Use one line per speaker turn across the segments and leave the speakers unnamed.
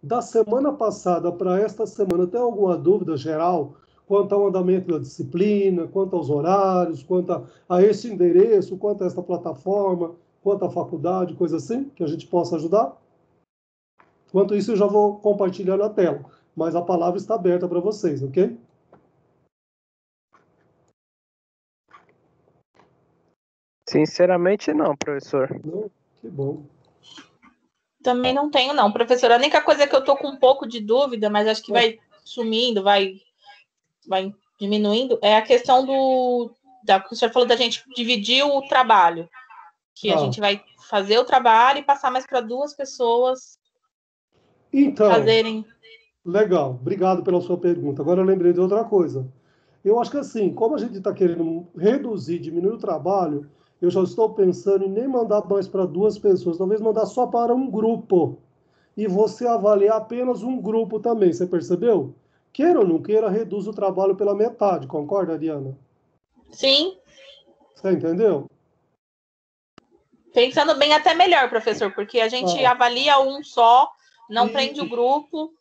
Da semana passada para esta semana, tem alguma dúvida geral quanto ao andamento da disciplina, quanto aos horários, quanto a esse endereço, quanto a esta plataforma, quanto à faculdade, coisa assim, que a gente possa ajudar? Enquanto isso, eu já vou compartilhar na tela, mas a palavra está aberta para vocês, ok?
Sinceramente, não, professor.
Não? Que bom.
Também não tenho, não, professor. A única coisa que eu tô com um pouco de dúvida, mas acho que vai sumindo, vai diminuindo, é a questão que o senhor falou da gente dividir o trabalho. Que a gente vai fazer o trabalho e passar mais para 2 pessoas fazerem.
Legal. Obrigado pela sua pergunta. Agora eu lembrei de outra coisa. Eu acho que assim, como a gente está querendo reduzir, diminuir o trabalho, eu já estou pensando em nem mandar mais para 2 pessoas, talvez mandar só para um grupo. E você avaliar apenas um grupo também, você percebeu? Queira ou não queira, reduz o trabalho pela metade, concorda, Ariana?
Sim.
Você entendeu?
Pensando bem, até melhor, professor, porque a gente avalia um só, não prende o grupo.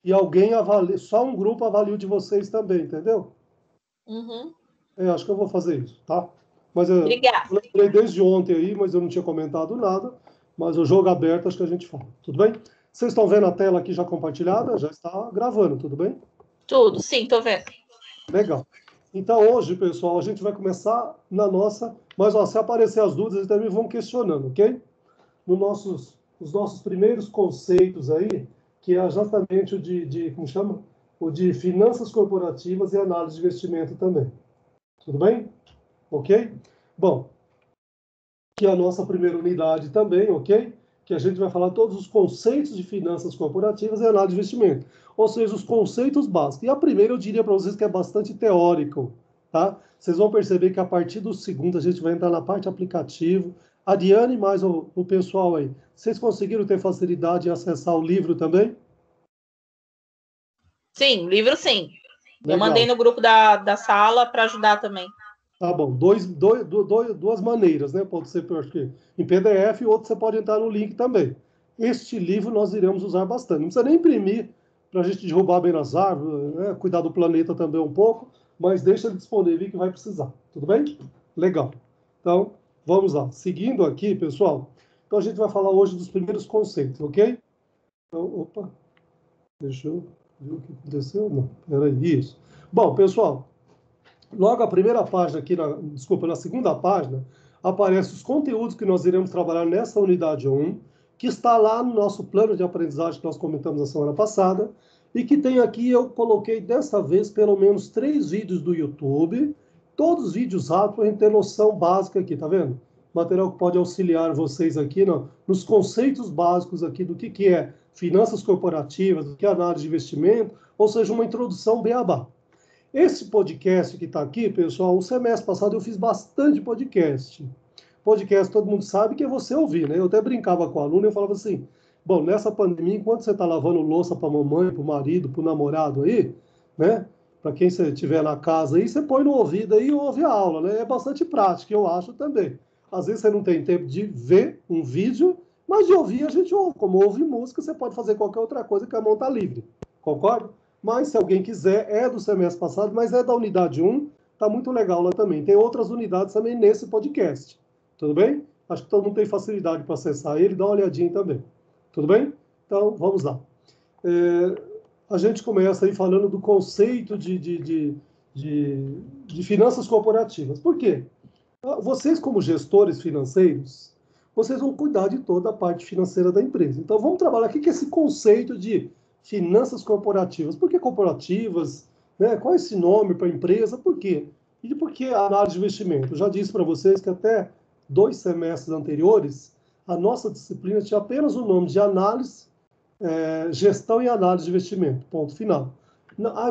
E alguém avalia, só um grupo avalia o de vocês também, entendeu?
Uhum.
Acho que eu vou fazer isso, tá? Mas
Obrigada.
eu lembrei desde ontem aí, mas eu não tinha comentado nada. Mas o jogo aberto, acho que a gente fala. Tudo bem? Vocês estão vendo a tela aqui já compartilhada? Já está gravando, tudo bem?
Tudo, sim, estou vendo.
Legal. Então, hoje, pessoal, a gente vai começar na nossa... Mas, se aparecer as dúvidas, vocês também vão questionando, ok? Os nossos primeiros conceitos aí, que é exatamente como chama? O de finanças corporativas e análise de investimento também. Tudo bem? Ok? Bom, que é a nossa primeira unidade também, ok? Que a gente vai falar todos os conceitos de finanças corporativas e análise de investimento. Ou seja, os conceitos básicos. E a primeira eu diria para vocês que é bastante teórico, tá? Vocês vão perceber que a partir do segundo a gente vai entrar na parte aplicativo. A Diane e mais o pessoal aí, vocês conseguiram ter facilidade em acessar o livro também?
Sim, livro sim.
Legal.
Eu mandei no grupo da sala para ajudar também.
Tá bom, duas maneiras, né? Pode ser em PDF e outro você pode entrar no link também. Este livro nós iremos usar bastante. Não precisa nem imprimir para a gente derrubar bem nas árvores, né? Cuidar do planeta também um pouco, mas deixa ele disponível que vai precisar. Tudo bem? Legal. Então, vamos lá. Seguindo aqui, pessoal. Então, a gente vai falar hoje dos primeiros conceitos, ok? Então, opa. Deixa eu ver o que aconteceu. Não, peraí. Isso. Bom, pessoal. Logo, a primeira página aqui, na segunda página, aparecem os conteúdos que nós iremos trabalhar nessa unidade 1, que está lá no nosso plano de aprendizagem que nós comentamos na semana passada, e que tem aqui, eu coloquei dessa vez, pelo menos 3 vídeos do YouTube, todos vídeos rápidos, para a gente ter noção básica aqui, tá vendo? Material que pode auxiliar vocês aqui nos conceitos básicos aqui do que é finanças corporativas, do que é análise de investimento, ou seja, uma introdução beabá. Esse podcast que está aqui, pessoal, o semestre passado eu fiz bastante podcast. Podcast, todo mundo sabe que é você ouvir, né? Eu até brincava com o aluno e eu falava assim, bom, nessa pandemia, enquanto você está lavando louça para a mamãe, para o marido, para o namorado aí, né? Para quem você estiver na casa aí, você põe no ouvido aí e ouve a aula, né? É bastante prático, eu acho também. Às vezes você não tem tempo de ver um vídeo, mas de ouvir a gente ouve. Como ouve música, você pode fazer qualquer outra coisa que a mão está livre. Concorda? Mas, se alguém quiser, é do semestre passado, mas é da unidade 1, tá muito legal lá também. Tem outras unidades também nesse podcast. Tudo bem? Acho que todo mundo tem facilidade para acessar ele, dá uma olhadinha também. Tudo bem? Então, vamos lá. A gente começa aí falando do conceito de finanças corporativas. Por quê? Vocês, como gestores financeiros, vocês vão cuidar de toda a parte financeira da empresa. Então, vamos trabalhar aqui com esse conceito de finanças corporativas. Por que corporativas? Né? Qual é esse nome para a empresa? Por quê? E por que a análise de investimento? Eu já disse para vocês que até 2 semestres anteriores, a nossa disciplina tinha apenas o nome de análise, gestão e análise de investimento. Ponto final.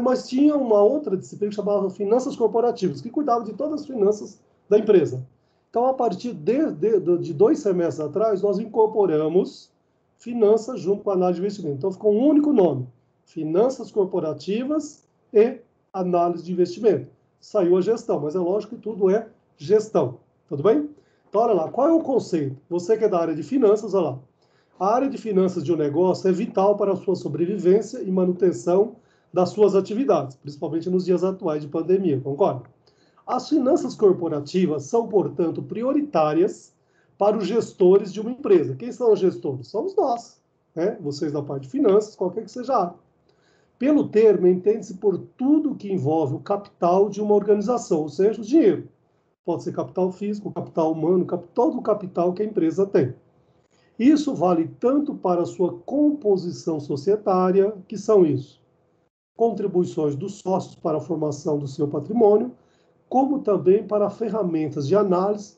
Mas tinha uma outra disciplina que chamava finanças corporativas, que cuidava de todas as finanças da empresa. Então, a partir de 2 semestres atrás, nós incorporamos finanças junto com a análise de investimento. Então, ficou um único nome, finanças corporativas e análise de investimento. Saiu a gestão, mas é lógico que tudo é gestão. Tudo bem? Então, olha lá, qual é o conceito? Você que é da área de finanças, olha lá. A área de finanças de um negócio é vital para a sua sobrevivência e manutenção das suas atividades, principalmente nos dias atuais de pandemia, concorda? As finanças corporativas são, portanto, prioritárias para os gestores de uma empresa. Quem são os gestores? Somos nós, né? Vocês da parte de finanças, qualquer que seja a área. Pelo termo, entende-se por tudo que envolve o capital de uma organização, ou seja, o dinheiro. Pode ser capital físico, capital humano, todo o capital que a empresa tem. Isso vale tanto para a sua composição societária, que são isso, contribuições dos sócios para a formação do seu patrimônio, como também para ferramentas de análise,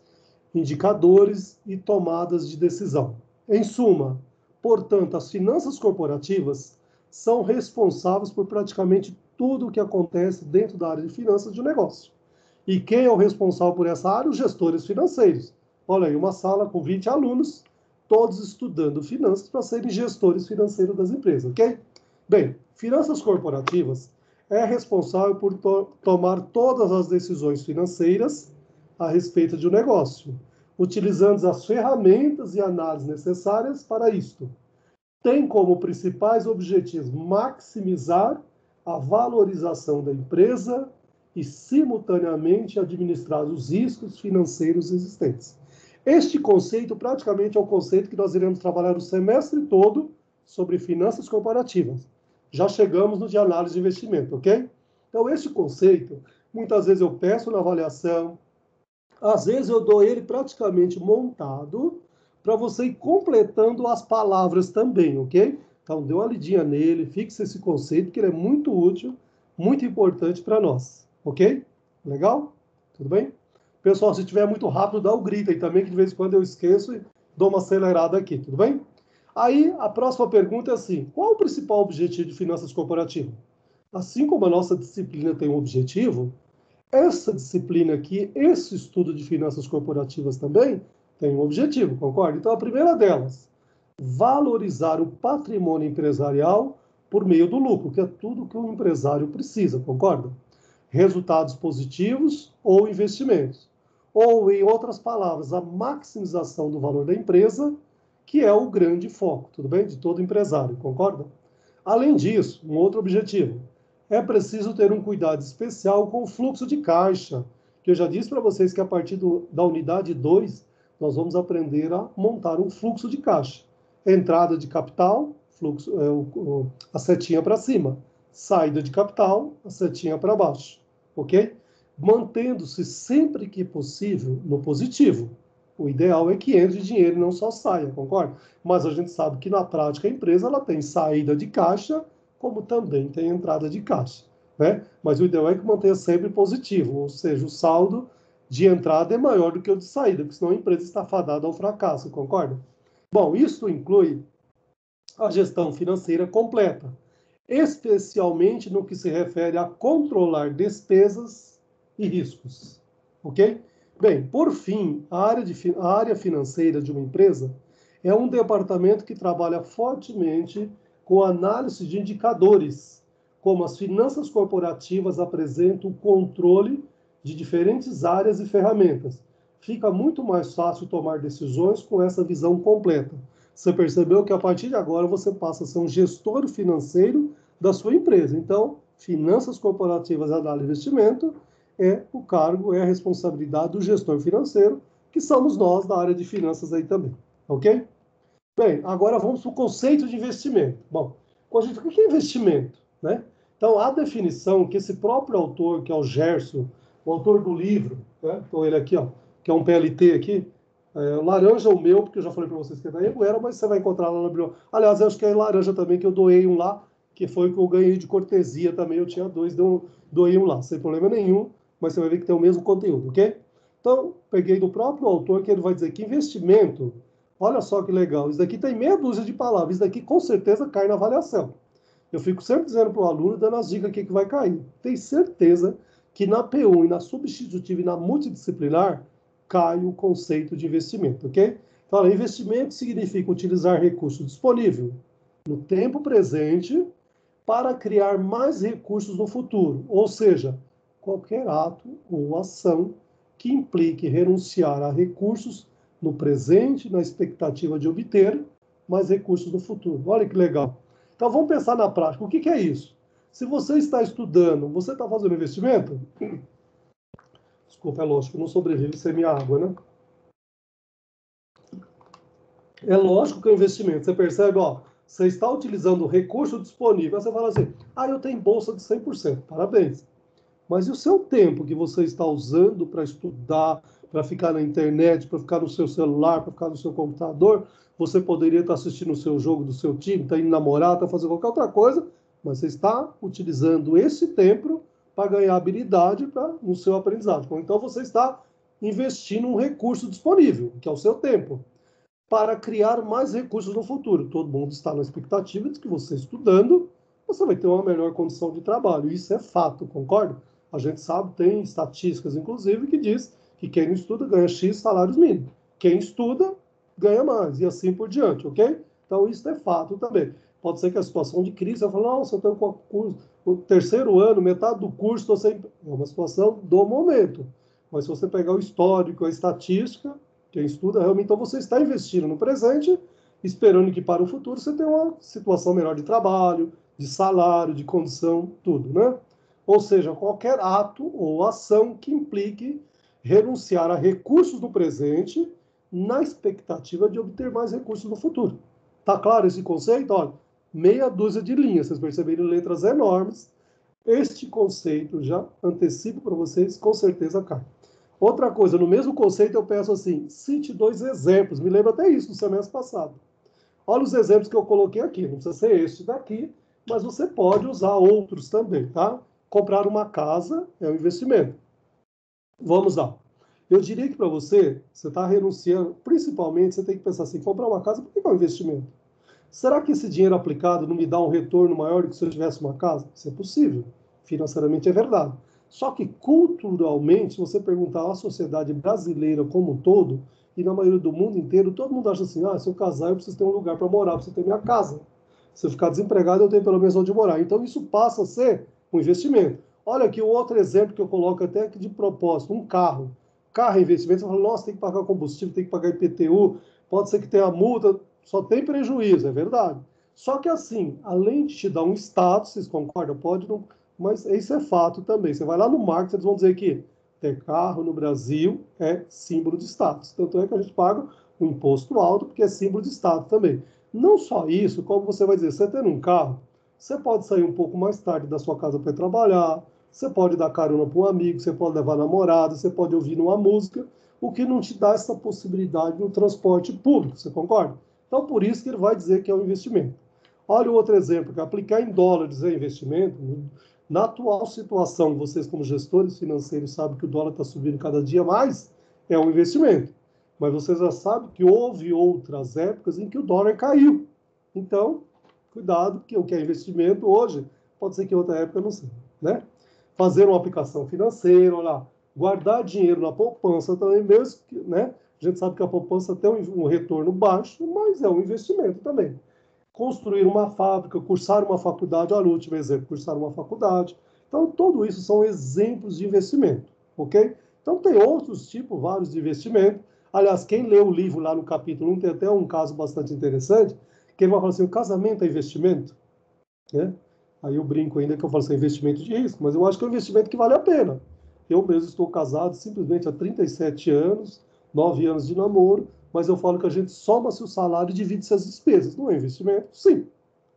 indicadores e tomadas de decisão. Em suma, portanto, as finanças corporativas são responsáveis por praticamente tudo o que acontece dentro da área de finanças de um negócio. E quem é o responsável por essa área? Os gestores financeiros. Olha aí, uma sala com 20 alunos, todos estudando finanças para serem gestores financeiros das empresas, ok? Bem, finanças corporativas é responsável por tomar todas as decisões financeiras a respeito de um negócio, utilizando as ferramentas e análises necessárias para isto. Tem como principais objetivos maximizar a valorização da empresa e, simultaneamente, administrar os riscos financeiros existentes. Este conceito, praticamente, é o conceito que nós iremos trabalhar o semestre todo sobre finanças corporativas. Já chegamos no de análise de investimento, ok? Então, este conceito, muitas vezes eu peço na avaliação, às vezes eu dou ele praticamente montado, para você ir completando as palavras também, ok? Então, dê uma lidinha nele, fixe esse conceito, que ele é muito útil, muito importante para nós, ok? Legal? Tudo bem? Pessoal, se estiver muito rápido, dá o grito aí também, que de vez em quando eu esqueço e dou uma acelerada aqui, tudo bem? Aí, a próxima pergunta é assim, qual o principal objetivo de finanças corporativas? Assim como a nossa disciplina tem um objetivo, essa disciplina aqui, esse estudo de finanças corporativas também, tem um objetivo, concorda? Então, a primeira delas, valorizar o patrimônio empresarial por meio do lucro, que é tudo que um empresário precisa, concorda? Resultados positivos ou investimentos. Ou, em outras palavras, a maximização do valor da empresa, que é o grande foco, tudo bem? De todo empresário, concorda? Além disso, um outro objetivo, é preciso ter um cuidado especial com o fluxo de caixa, que eu já disse para vocês que a partir da unidade 2, nós vamos aprender a montar um fluxo de caixa. Entrada de capital, fluxo, a setinha para cima. Saída de capital, a setinha para baixo. Ok? Mantendo-se sempre que possível no positivo. O ideal é que entre dinheiro e não só saia, concorda? Mas a gente sabe que na prática a empresa ela tem saída de caixa, como também tem entrada de caixa, né? Mas o ideal é que mantenha sempre positivo, ou seja, o saldo de entrada é maior do que o de saída, porque senão a empresa está fadada ao fracasso, concorda? Bom, isso inclui a gestão financeira completa, especialmente no que se refere a controlar despesas e riscos, ok? Bem, por fim, a área financeira de uma empresa é um departamento que trabalha fortemente com análise de indicadores, como as finanças corporativas apresentam o controle de diferentes áreas e ferramentas. Fica muito mais fácil tomar decisões com essa visão completa. Você percebeu que a partir de agora você passa a ser um gestor financeiro da sua empresa. Então, finanças corporativas e análise de investimento é o cargo, é a responsabilidade do gestor financeiro, que somos nós da área de finanças aí também, ok? Bem, agora vamos para o conceito de investimento. Bom, o que é investimento, né? Então, a definição que esse próprio autor, que é o Gerson, o autor do livro, né? Então, ele aqui, ó, que é um PLT aqui, laranja o meu, porque eu já falei para vocês que é da Anhanguera, mas você vai encontrar lá na biblioteca. Aliás, eu acho que é laranja também, que eu doei um lá, que foi o que eu ganhei de cortesia também, eu tinha dois, doei um lá, sem problema nenhum, mas você vai ver que tem o mesmo conteúdo, ok? Então, peguei do próprio autor, que ele vai dizer que investimento, olha só que legal, isso daqui tem meia dúzia de palavras, isso daqui com certeza cai na avaliação. Eu fico sempre dizendo para o aluno, dando as dicas aqui que vai cair. Tem certeza que na P1 e na substitutiva e na multidisciplinar cai o conceito de investimento, ok? Então, investimento significa utilizar recurso disponível no tempo presente para criar mais recursos no futuro, ou seja, qualquer ato ou ação que implique renunciar a recursos no presente na expectativa de obter mais recursos no futuro. Olha que legal. Então, vamos pensar na prática. O que é isso? Se você está estudando, você está fazendo investimento? Desculpa, é lógico, não sobrevive sem minha água, né? É lógico que é investimento. Você percebe, ó, você está utilizando o recurso disponível. Aí você fala assim, eu tenho bolsa de 100%. Parabéns. Mas e o seu tempo que você está usando para estudar, para ficar na internet, para ficar no seu celular, para ficar no seu computador? Você poderia estar assistindo o seu jogo do seu time, está indo namorar, está fazendo qualquer outra coisa, mas você está utilizando esse tempo para ganhar habilidade no seu aprendizado. Então, você está investindo um recurso disponível, que é o seu tempo, para criar mais recursos no futuro. Todo mundo está na expectativa de que você estudando, você vai ter uma melhor condição de trabalho. Isso é fato, concorda? A gente sabe, tem estatísticas, inclusive, que diz que quem não estuda ganha X salários mínimos. Quem estuda ganha mais, e assim por diante, ok? Então, isso é fato também. Pode ser que a situação de crise, você fala, nossa, eu tenho o terceiro ano, metade do curso, estou sem... É uma situação do momento. Mas se você pegar o histórico, a estatística, quem estuda realmente, então você está investindo no presente, esperando que para o futuro você tenha uma situação melhor de trabalho, de salário, de condição, tudo, né? Ou seja, qualquer ato ou ação que implique renunciar a recursos no presente na expectativa de obter mais recursos no futuro. Tá claro esse conceito? Olha, meia dúzia de linhas, vocês perceberam, letras enormes. Este conceito já antecipo para vocês, com certeza cai. Outra coisa, no mesmo conceito eu peço assim, cite 2 exemplos, me lembro até isso no semestre passado. Olha os exemplos que eu coloquei aqui, não precisa ser este daqui, mas você pode usar outros também, tá? Comprar uma casa é um investimento. Vamos lá. Eu diria que para você está renunciando, principalmente, você tem que pensar assim, comprar uma casa, por que é um investimento? Será que esse dinheiro aplicado não me dá um retorno maior do que se eu tivesse uma casa? Isso é possível. Financeiramente é verdade. Só que culturalmente, se você perguntar à sociedade brasileira como um todo, e na maioria do mundo inteiro, todo mundo acha assim, se eu casar eu preciso ter um lugar para morar, preciso ter minha casa. Se eu ficar desempregado, eu tenho pelo menos onde morar. Então isso passa a ser um investimento. Olha aqui um outro exemplo que eu coloco até aqui de propósito, um carro. Carro é investimento, você fala, nossa, tem que pagar combustível, tem que pagar IPTU, pode ser que tenha multa, só tem prejuízo, é verdade. Só que assim, além de te dar um status, vocês concordam? Pode não, mas isso é fato também. Você vai lá no marketing, eles vão dizer que ter carro no Brasil é símbolo de status. Tanto é que a gente paga um imposto alto, porque é símbolo de status também. Não só isso, como você vai dizer, você tendo um carro, você pode sair um pouco mais tarde da sua casa para ir trabalhar, você pode dar carona para um amigo, você pode levar namorado, você pode ouvir uma música, o que não te dá essa possibilidade no transporte público, você concorda? Então, por isso que ele vai dizer que é um investimento. Olha o outro exemplo, que aplicar em dólares é investimento. Na atual situação, vocês como gestores financeiros sabem que o dólar está subindo cada dia mais, é um investimento. Mas vocês já sabem que houve outras épocas em que o dólar caiu. Então, cuidado, que o que é investimento hoje, pode ser que em outra época não seja, né? Fazer uma aplicação financeira, olha, guardar dinheiro na poupança também, mesmo que, né? A gente sabe que a poupança tem um retorno baixo, mas é um investimento também. Construir uma fábrica, cursar uma faculdade, olha o último exemplo, cursar uma faculdade. Então, tudo isso são exemplos de investimento, ok? Então, tem outros tipos, vários de investimento. Aliás, quem lê o livro lá no capítulo 1 tem até um caso bastante interessante, que ele vai falar assim, o casamento é investimento? Né? Aí eu brinco ainda que eu falo assim, investimento de risco, mas eu acho que é um investimento que vale a pena. Eu mesmo estou casado simplesmente há 37 anos, 9 anos de namoro, mas eu falo que a gente soma-se o salário e divide-se as despesas. Não é investimento? Sim.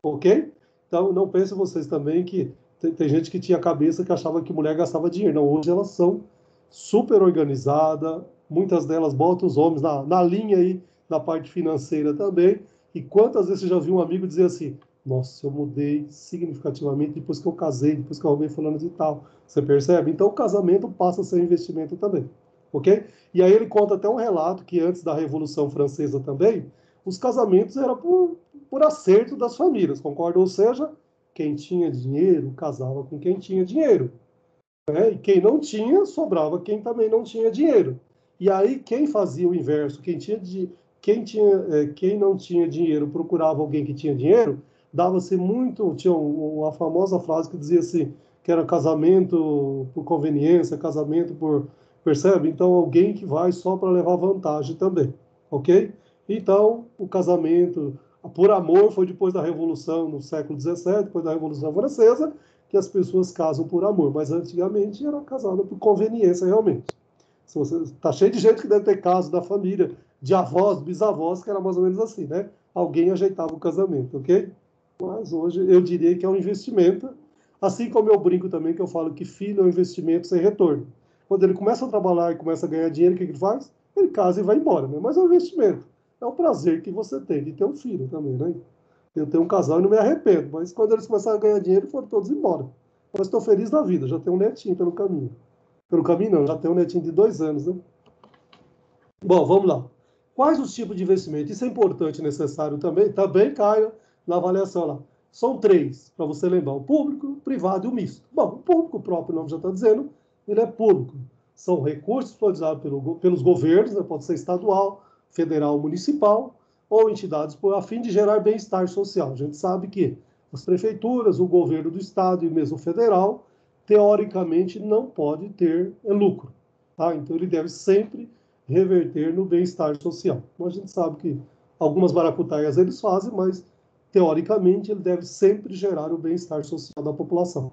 Ok? Então, não pensem vocês também que tem gente que tinha cabeça que achava que mulher gastava dinheiro. Não, hoje elas são super organizadas, muitas delas botam os homens na linha aí, na parte financeira também. E quantas vezes você já viu um amigo dizer assim, nossa, eu mudei significativamente depois que eu casei, depois que eu arrumei fulano de tal. Você percebe? Então, o casamento passa a ser investimento também. Ok? E aí ele conta até um relato que antes da Revolução Francesa também, os casamentos eram por acerto das famílias, concorda? Ou seja, quem tinha dinheiro casava com quem tinha dinheiro. Né? E quem não tinha, sobrava quem também não tinha dinheiro. E aí quem fazia o inverso, quem não tinha dinheiro procurava alguém que tinha dinheiro, dava-se muito, tinha uma famosa frase que dizia assim, que era casamento por conveniência, casamento por, percebe? Então alguém que vai só para levar vantagem também, ok? Então o casamento, Por amor foi depois da Revolução, no século XVII, depois da Revolução Francesa, que as pessoas casam por amor. Mas antigamente era casada por conveniência, realmente. Se você, tá cheio de gente que deve ter caso da família, de avós, bisavós, que era mais ou menos assim, né? Alguém ajeitava o casamento, ok? Mas hoje eu diria que é um investimento, assim como eu brinco também, que eu falo que filho é um investimento sem retorno. Quando ele começa a trabalhar e começa a ganhar dinheiro, o que ele faz? Ele casa e vai embora, né? Mas é um investimento. É um prazer que você tem de ter um filho também, né? Eu tenho um casal e não me arrependo, mas quando eles começaram a ganhar dinheiro, foram todos embora. Mas estou feliz da vida, já tenho um netinho pelo caminho. Pelo caminho não, já tenho um netinho de 2 anos, né? Bom, vamos lá. Quais os tipos de investimento? Isso é importante e necessário também. Também cai na avaliação lá. São 3, para você lembrar. O público, o privado e o misto. Bom, o público, o próprio nome já está dizendo, ele é público. São recursos disponibilizados pelos governos, né? Pode ser estadual, federal, municipal, ou entidades a fim de gerar bem-estar social. A gente sabe que as prefeituras, o governo do estado e mesmo o federal, teoricamente, não pode ter lucro. Tá? Então, ele deve sempre reverter no bem-estar social. Então, a gente sabe que algumas maracutaias eles fazem, mas, teoricamente, ele deve sempre gerar o bem-estar social da população.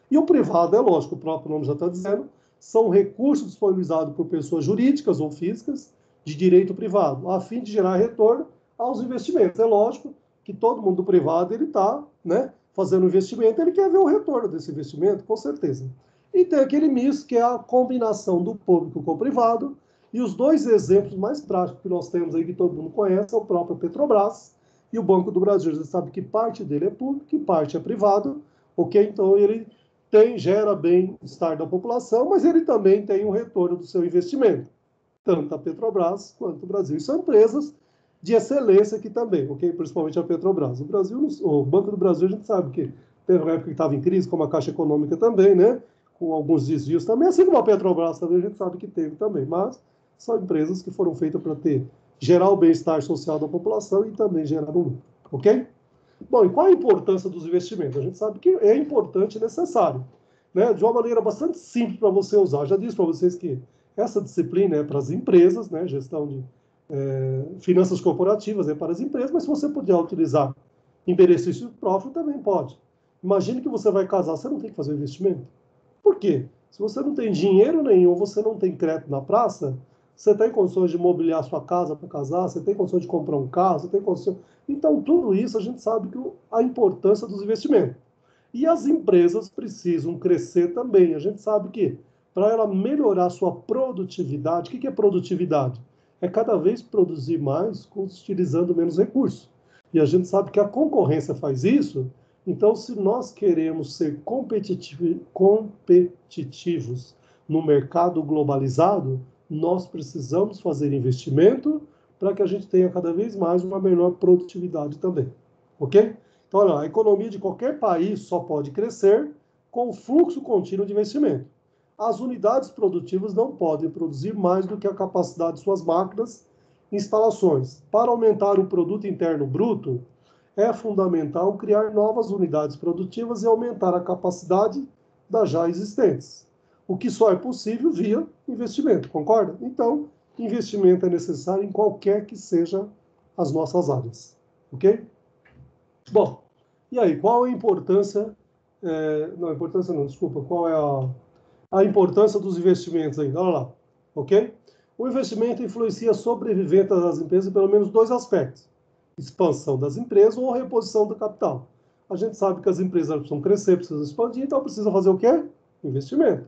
E o privado, é lógico, o próprio nome já está dizendo, são recursos disponibilizados por pessoas jurídicas ou físicas de direito privado, a fim de gerar retorno aos investimentos. É lógico que todo mundo do privado ele está, né, fazendo investimento, ele quer ver o retorno desse investimento, com certeza. E tem aquele misto, que é a combinação do público com o privado, e os 2 exemplos mais práticos que nós temos aí, que todo mundo conhece, é o próprio Petrobras e o Banco do Brasil. Você sabe que parte dele é público e parte é privado, ok? Então, ele gera bem-estar da população, mas ele também tem um retorno do seu investimento, tanto a Petrobras quanto o Brasil. E são empresas de excelência aqui também, ok? Principalmente a Petrobras. O Brasil, o Banco do Brasil, a gente sabe que teve uma época que estava em crise, como a Caixa Econômica também, né? Com alguns desvios também, assim como a Petrobras também, a gente sabe que teve também, mas são empresas que foram feitas para gerar o bem-estar social da população e também gerar um lucro, ok? Bom, e qual a importância dos investimentos? A gente sabe que é importante e necessário, né? De uma maneira bastante simples para você usar. Eu já disse para vocês que essa disciplina é para as empresas, né? Gestão de finanças corporativas é para as empresas, mas se você puder utilizar em benefício próprio, também pode. Imagine que você vai casar, você não tem que fazer um investimento. Por quê? Se você não tem dinheiro nenhum, você não tem crédito na praça, você tem condições de mobiliar sua casa para casar, você tem condições de comprar um carro, você tem condições... Então, tudo isso a gente sabe que a importância dos investimentos. E as empresas precisam crescer também. A gente sabe que para ela melhorar sua produtividade, o que é produtividade? É cada vez produzir mais utilizando menos recursos. E a gente sabe que a concorrência faz isso. Então, se nós queremos ser competitivos no mercado globalizado, nós precisamos fazer investimento para que a gente tenha cada vez mais uma melhor produtividade também. Ok? Então, olha, a economia de qualquer país só pode crescer com o fluxo contínuo de investimento. As unidades produtivas não podem produzir mais do que a capacidade de suas máquinas e instalações. Para aumentar o produto interno bruto, é fundamental criar novas unidades produtivas e aumentar a capacidade das já existentes, o que só é possível via investimento, concorda? Então, investimento é necessário em qualquer que seja as nossas áreas, ok? Bom, e aí, qual a importância, não, importância não, desculpa, qual é a importância dos investimentos ainda? Olha lá, ok? O investimento influencia a sobrevivência das empresas em pelo menos 2 aspectos: expansão das empresas ou reposição do capital. A gente sabe que as empresas precisam crescer, precisam expandir, então precisa fazer o quê? Investimento.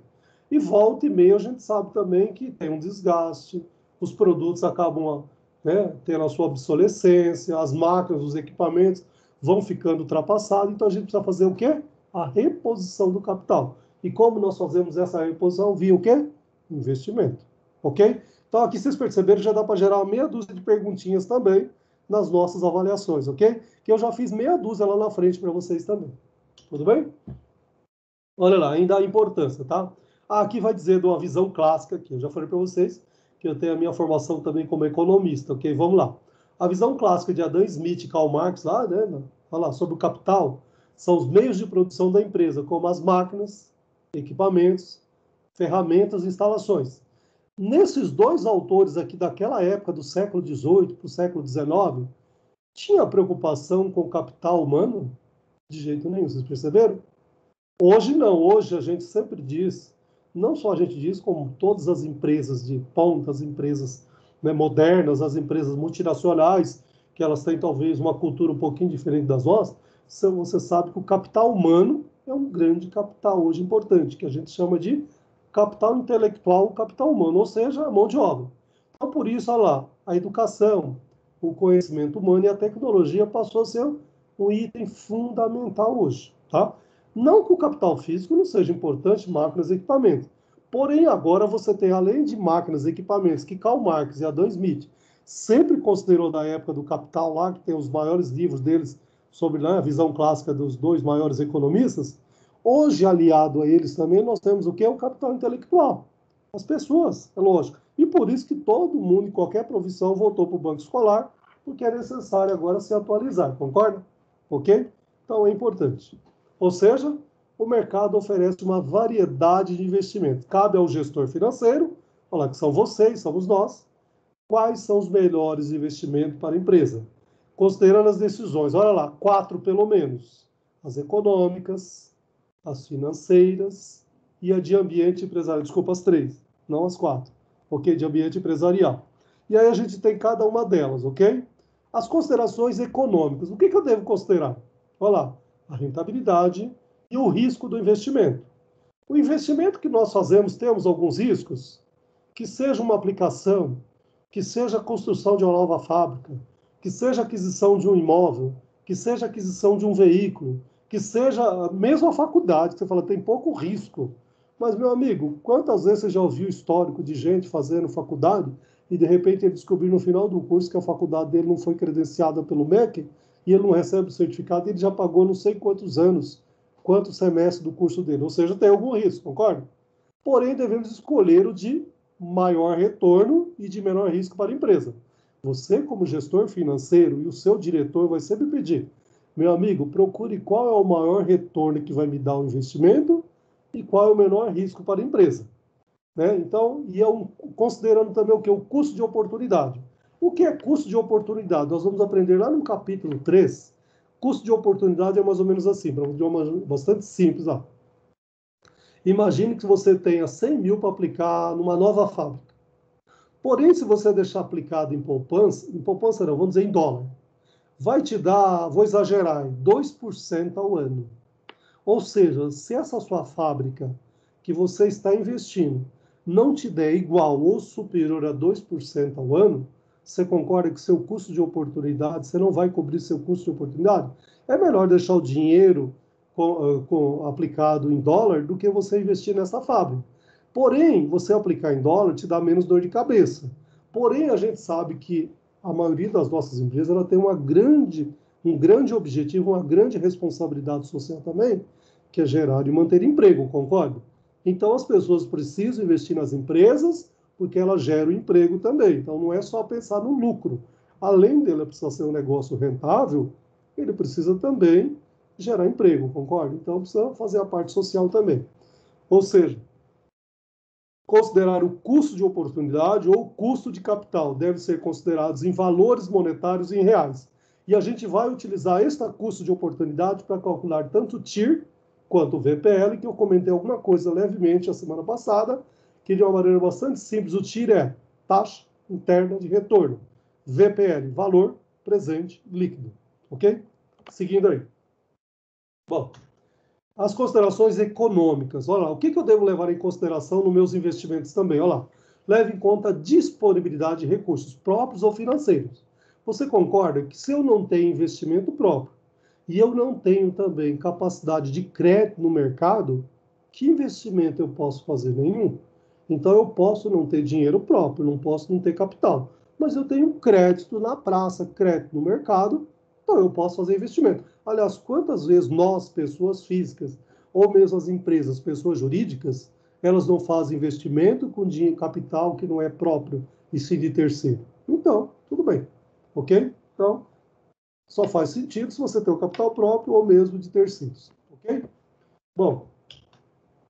E volta e meia a gente sabe também que tem um desgaste, os produtos acabam, né, tendo a sua obsolescência, as máquinas, os equipamentos vão ficando ultrapassados, então a gente precisa fazer o quê? A reposição do capital. E como nós fazemos essa reposição? Via o quê? Investimento. Ok? Então aqui vocês perceberam que já dá para gerar meia dúzia de perguntinhas também nas nossas avaliações, ok? Que eu já fiz meia dúzia lá na frente para vocês também. Tudo bem? Olha lá, ainda a importância, tá? Aqui vai dizer de uma visão clássica, que eu já falei para vocês, que eu tenho a minha formação também como economista, ok? Vamos lá. A visão clássica de Adam Smith e Karl Marx, lá, né? Fala sobre o capital, são os meios de produção da empresa, como as máquinas, equipamentos, ferramentas e instalações. Nesses 2 autores aqui daquela época, do século XVIII para o século XIX, tinha preocupação com o capital humano? De jeito nenhum, vocês perceberam? Hoje não, hoje a gente sempre diz, não só a gente diz, como todas as empresas de ponta, as empresas, né, modernas, as empresas multinacionais, que elas têm talvez uma cultura um pouquinho diferente das nossas, você sabe que o capital humano é um grande capital hoje importante, que a gente chama de capital intelectual, capital humano, ou seja, a mão de obra. Então, por isso, olha lá, a educação, o conhecimento humano e a tecnologia passou a ser um item fundamental hoje, tá? Não que o capital físico não seja importante, máquinas e equipamentos. Porém, agora você tem, além de máquinas e equipamentos, que Karl Marx e Adam Smith sempre considerou da época do Capital lá, que tem os maiores livros deles sobre, né, a visão clássica dos dois maiores economistas, hoje, aliado a eles também, nós temos o que é o capital intelectual. As pessoas, é lógico. E por isso que todo mundo, em qualquer profissão, voltou para o banco escolar, porque é necessário agora se atualizar, concorda? Ok? Então, é importante. Ou seja, o mercado oferece uma variedade de investimentos. Cabe ao gestor financeiro, falar que são vocês, somos nós, quais são os melhores investimentos para a empresa. Considerando as decisões, olha lá, 4 pelo menos. As econômicas, as financeiras e a de ambiente empresarial. Desculpa, as 3, não as 4. Ok? De ambiente empresarial. E aí a gente tem cada uma delas, ok? As considerações econômicas. O que eu devo considerar? Olha lá, a rentabilidade e o risco do investimento. O investimento que nós fazemos, temos alguns riscos, que seja uma aplicação, que seja a construção de uma nova fábrica, que seja a aquisição de um imóvel, que seja a aquisição de um veículo, que seja mesmo a faculdade, que você fala, tem pouco risco. Mas, meu amigo, quantas vezes você já ouviu histórico de gente fazendo faculdade e, de repente, ele descobriu no final do curso que a faculdade dele não foi credenciada pelo MEC e ele não recebe o certificado e ele já pagou não sei quantos anos, quantos semestres do curso dele. Ou seja, tem algum risco, concorda? Porém, devemos escolher o de maior retorno e de menor risco para a empresa. Você, como gestor financeiro, e o seu diretor vai sempre pedir, meu amigo, procure qual é o maior retorno que vai me dar o investimento e qual é o menor risco para a empresa. Né? Então, considerando também o que? O custo de oportunidade. O que é custo de oportunidade? Nós vamos aprender lá no capítulo 3. Custo de oportunidade é mais ou menos assim, para de uma bastante simples lá. Imagine que você tenha 100 mil para aplicar numa nova fábrica. Porém, se você deixar aplicado em poupança não, vamos dizer em dólar, vai te dar, vou exagerar, 2% ao ano. Ou seja, se essa sua fábrica que você está investindo não te der igual ou superior a 2% ao ano, você concorda que seu custo de oportunidade, você não vai cobrir seu custo de oportunidade? É melhor deixar o dinheiro aplicado em dólar do que você investir nessa fábrica. Porém, você aplicar em dólar te dá menos dor de cabeça. Porém, a gente sabe que a maioria das nossas empresas ela tem um grande objetivo, uma grande responsabilidade social também, que é gerar e manter emprego, concorda? Então, as pessoas precisam investir nas empresas porque elas geram emprego também. Então, não é só pensar no lucro. Além dele precisar ser um negócio rentável, ele precisa também gerar emprego, concorda? Então, precisa fazer a parte social também. Ou seja, considerar o custo de oportunidade ou o custo de capital deve ser considerados em valores monetários e em reais. E a gente vai utilizar este custo de oportunidade para calcular tanto o TIR quanto o VPL, que eu comentei alguma coisa levemente a semana passada, que de uma maneira bastante simples, o TIR é taxa interna de retorno. VPL, valor presente líquido. Ok? Seguindo aí. Bom, as considerações econômicas. Olha lá, o que eu devo levar em consideração nos meus investimentos também? Olha lá, leve em conta a disponibilidade de recursos próprios ou financeiros. Você concorda que se eu não tenho investimento próprio e eu não tenho também capacidade de crédito no mercado, que investimento eu posso fazer? Nenhum. Então eu posso não ter dinheiro próprio, não posso não ter capital, mas eu tenho crédito na praça, crédito no mercado, então eu posso fazer investimento. Aliás, quantas vezes nós, pessoas físicas, ou mesmo as empresas, pessoas jurídicas, elas não fazem investimento com dinheiro capital que não é próprio e sim de terceiro? Então, tudo bem, ok? Então, só faz sentido se você tem o capital próprio ou mesmo de terceiros, ok? Bom,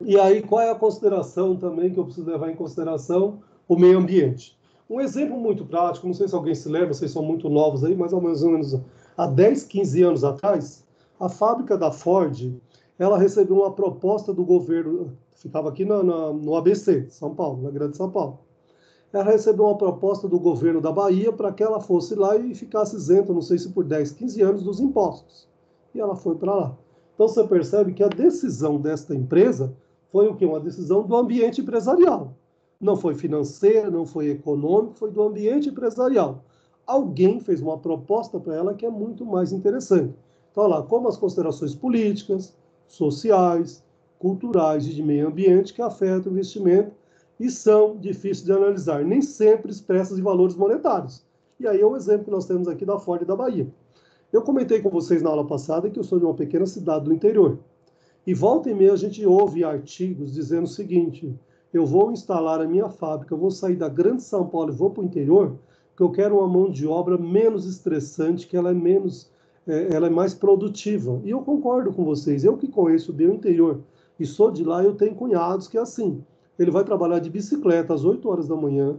e aí qual é a consideração também que eu preciso levar em consideração? O meio ambiente. Um exemplo muito prático, não sei se alguém se lembra, vocês são muito novos aí, mas ao menos há 10, 15 anos atrás, a fábrica da Ford, ela recebeu uma proposta do governo, ficava aqui no ABC, São Paulo, na Grande São Paulo. Ela recebeu uma proposta do governo da Bahia para que ela fosse lá e ficasse isenta, não sei se por 10, 15 anos, dos impostos. E ela foi para lá. Então você percebe que a decisão desta empresa foi o quê? Uma decisão do ambiente empresarial. Não foi financeira, não foi econômica, foi do ambiente empresarial. Alguém fez uma proposta para ela que é muito mais interessante. Então, olha lá, como as considerações políticas, sociais, culturais e de meio ambiente que afetam o investimento e são difíceis de analisar, nem sempre expressas em valores monetários. E aí é o exemplo que nós temos aqui da Ford da Bahia. Eu comentei com vocês na aula passada que eu sou de uma pequena cidade do interior. E volta e meia a gente ouve artigos dizendo o seguinte: eu vou instalar a minha fábrica, eu vou sair da Grande São Paulo e vou para o interior, porque eu quero uma mão de obra menos estressante, que ela é mais produtiva. E eu concordo com vocês. Eu que conheço bem o interior e sou de lá, eu tenho cunhados que é assim. Ele vai trabalhar de bicicleta às 8 horas da manhã,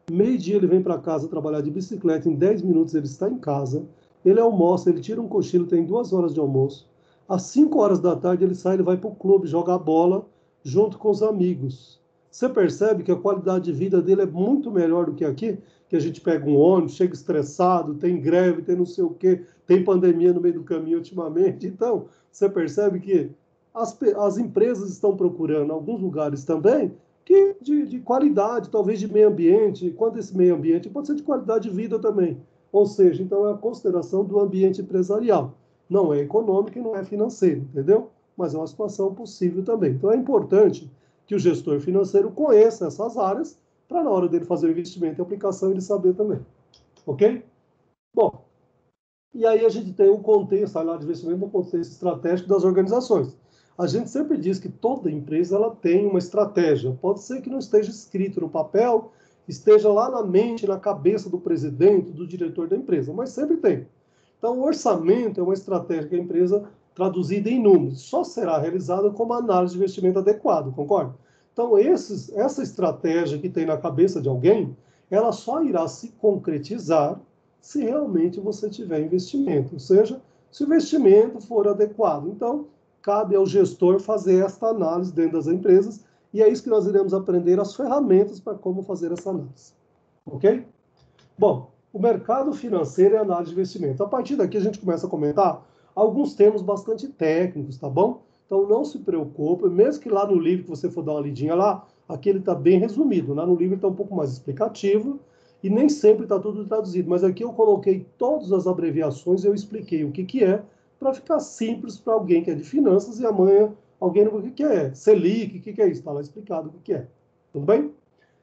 meio-dia ele vem para casa trabalhar de bicicleta, em 10 minutos ele está em casa, ele almoça, ele tira um cochilo, tem 2 horas de almoço. Às 5 horas da tarde ele sai, ele vai para o clube jogar bola junto com os amigos. Você percebe que a qualidade de vida dele é muito melhor do que aqui, que a gente pega um ônibus, chega estressado, tem greve, tem não sei o quê, tem pandemia no meio do caminho ultimamente. Então, você percebe que as empresas estão procurando, alguns lugares também, que de qualidade, talvez de meio ambiente. Quanto esse meio ambiente pode ser de qualidade de vida também. Ou seja, então é a consideração do ambiente empresarial. Não é econômico e não é financeiro, entendeu? Mas é uma situação possível também. Então é importante que o gestor financeiro conheça essas áreas para na hora dele fazer o investimento e aplicação ele saber também. Ok? Bom, e aí a gente tem o contexto, a área de investimento no contexto estratégico das organizações. A gente sempre diz que toda empresa ela tem uma estratégia. Pode ser que não esteja escrito no papel, esteja lá na mente, na cabeça do presidente, do diretor da empresa, mas sempre tem. Então, o orçamento é uma estratégia que a empresa, traduzida em números, só será realizada com uma análise de investimento adequada, concorda? Então, essa estratégia que tem na cabeça de alguém, ela só irá se concretizar se realmente você tiver investimento, ou seja, se o investimento for adequado. Então, cabe ao gestor fazer esta análise dentro das empresas, e é isso que nós iremos aprender, as ferramentas para como fazer essa análise. Ok? Bom, o mercado financeiro e a análise de investimento. A partir daqui a gente começa a comentar alguns termos bastante técnicos, tá bom? Então não se preocupe, mesmo que lá no livro que você for dar uma lidinha lá, aqui ele está bem resumido, lá no livro está um pouco mais explicativo e nem sempre está tudo traduzido, mas aqui eu coloquei todas as abreviações, eu expliquei o que é, para ficar simples para alguém que é de finanças e amanhã alguém não sabe o que é. Selic, o que é isso? Está lá explicado o que é. Tudo bem?